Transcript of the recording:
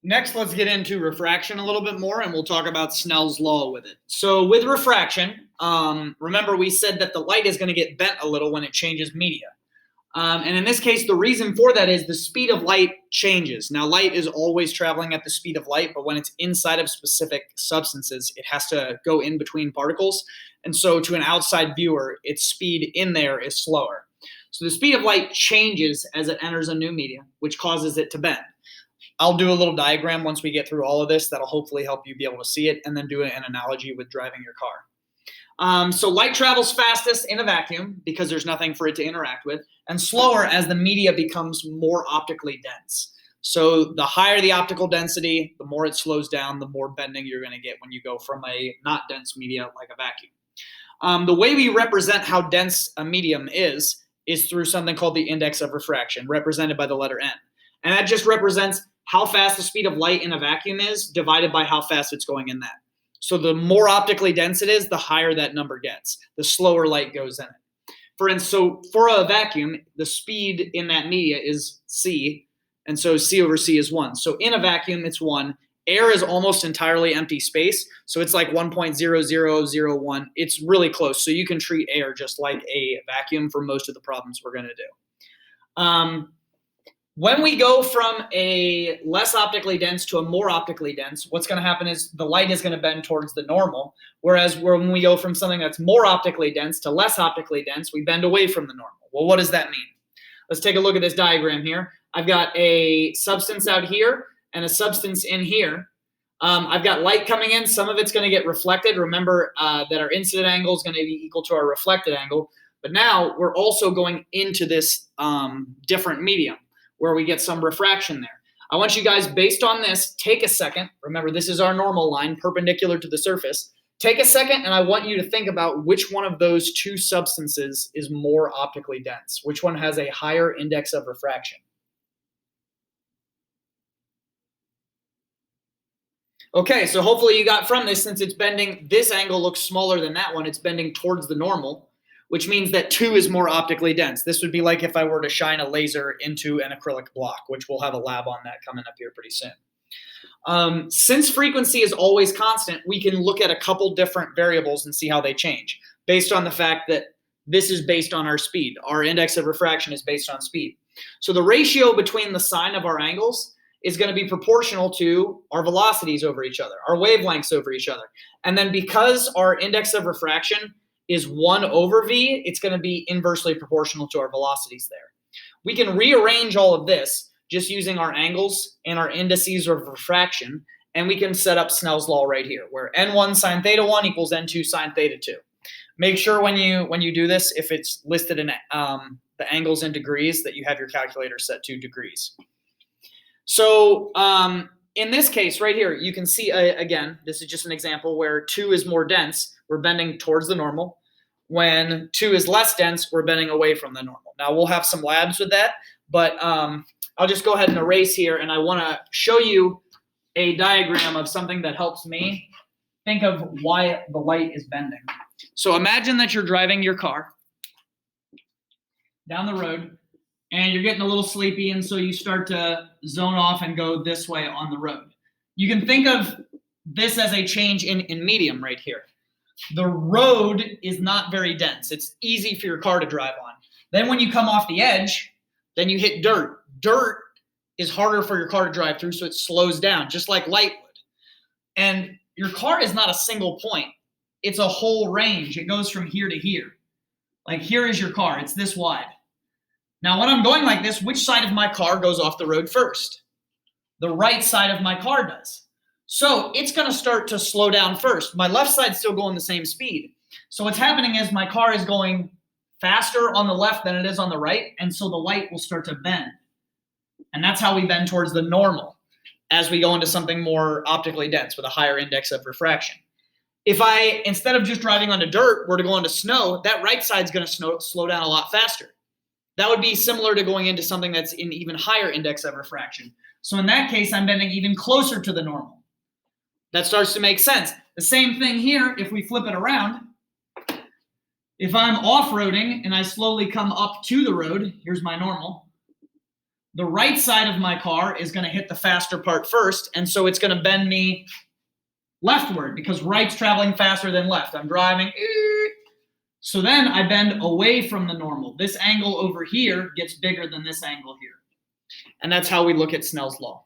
Next, let's get into refraction a little bit more, and we'll talk about Snell's law with it. So with refraction, remember we said that the light is going to get bent a little when it changes media. And in this case, the reason for that is the speed of light changes. Now, light is always traveling at the speed of light, but when it's inside of specific substances, it has to go in between particles. And so to an outside viewer, its speed in there is slower. So the speed of light changes as it enters a new medium, which causes it to bend. I'll do a little diagram once we get through all of this that'll hopefully help you be able to see it, and then do an analogy with driving your car. So light travels fastest in a vacuum because there's nothing for it to interact with, and slower as the media becomes more optically dense. So the higher the optical density, the more it slows down, the more bending you're going to get when you go from a not dense media like a vacuum. The way we represent how dense a medium is through something called the index of refraction, represented by the letter N. And that just represents how fast the speed of light in a vacuum is divided by how fast it's going in that. So the more optically dense it is, the higher that number gets. The slower light goes in it. For instance, so for a vacuum, the speed in that media is C, and so C over C is 1. So in a vacuum, it's 1. Air is almost entirely empty space, so it's like 1.0001. It's really close. So you can treat air just like a vacuum for most of the problems we're going to do. When we go from a less optically dense to a more optically dense, what's going to happen is the light is going to bend towards the normal, whereas when we go from something that's more optically dense to less optically dense, we bend away from the normal. Well, what does that mean? Let's take a look at this diagram here. I've got a substance out here and a substance in here. I've got light coming in. Some of it's going to get reflected. Remember that our incident angle is going to be equal to our reflected angle. But now we're also going into this different medium, where we get some refraction there. I want you guys, based on this, take a second. Remember, this is our normal line, perpendicular to the surface. Take a second, and I want you to think about which one of those two substances is more optically dense. Which one has a higher index of refraction? Okay, so hopefully you got from this, since it's bending, this angle looks smaller than that one. It's bending towards the normal, which means that 2 is more optically dense. This would be like if I were to shine a laser into an acrylic block, which we'll have a lab on that coming up here pretty soon. Since frequency is always constant, we can look at a couple different variables and see how they change based on the fact that this is based on our speed. Our index of refraction is based on speed. So the ratio between the sine of our angles is going to be proportional to our velocities over each other, our wavelengths over each other. And then because our index of refraction is 1 over v, it's going to be inversely proportional to our velocities there. We can rearrange all of this just using our angles and our indices of refraction, and we can set up Snell's law right here, where n1 sine theta 1 equals n2 sine theta 2. Make sure when you do this, if it's listed in the angles in degrees, that you have your calculator set to degrees. So in this case right here, you can see, again, this is just an example where 2 is more dense. We're bending towards the normal. When 2 is less dense, we're bending away from the normal. Now, we'll have some labs with that, but I'll just go ahead and erase here, and I want to show you a diagram of something that helps me think of why the light is bending. So imagine that you're driving your car down the road, and you're getting a little sleepy, and so you start to zone off and go this way on the road. You can think of this as a change in medium right here. The road is not very dense. It's easy for your car to drive on. Then when you come off the edge, then you hit dirt. Dirt is harder for your car to drive through, so it slows down, just like light would. And your car is not a single point. It's a whole range. It goes from here to here. Like here is your car. It's this wide. Now, when I'm going like this, which side of my car goes off the road first? The right side of my car does. So it's going to start to slow down first. My left side's still going the same speed. So what's happening is my car is going faster on the left than it is on the right, and so the light will start to bend. And that's how we bend towards the normal as we go into something more optically dense with a higher index of refraction. If I, instead of just driving onto dirt, were to go into snow, that right side's going to slow down a lot faster. That would be similar to going into something that's in even higher index of refraction. So in that case, I'm bending even closer to the normal. That starts to make sense. The same thing here, if we flip it around. If I'm off-roading and I slowly come up to the road, here's my normal. the right side of my car is going to hit the faster part first, and so it's going to bend me leftward because right's traveling faster than left. I'm driving. So then I bend away from the normal. This angle over here gets bigger than this angle here. And that's how we look at Snell's law.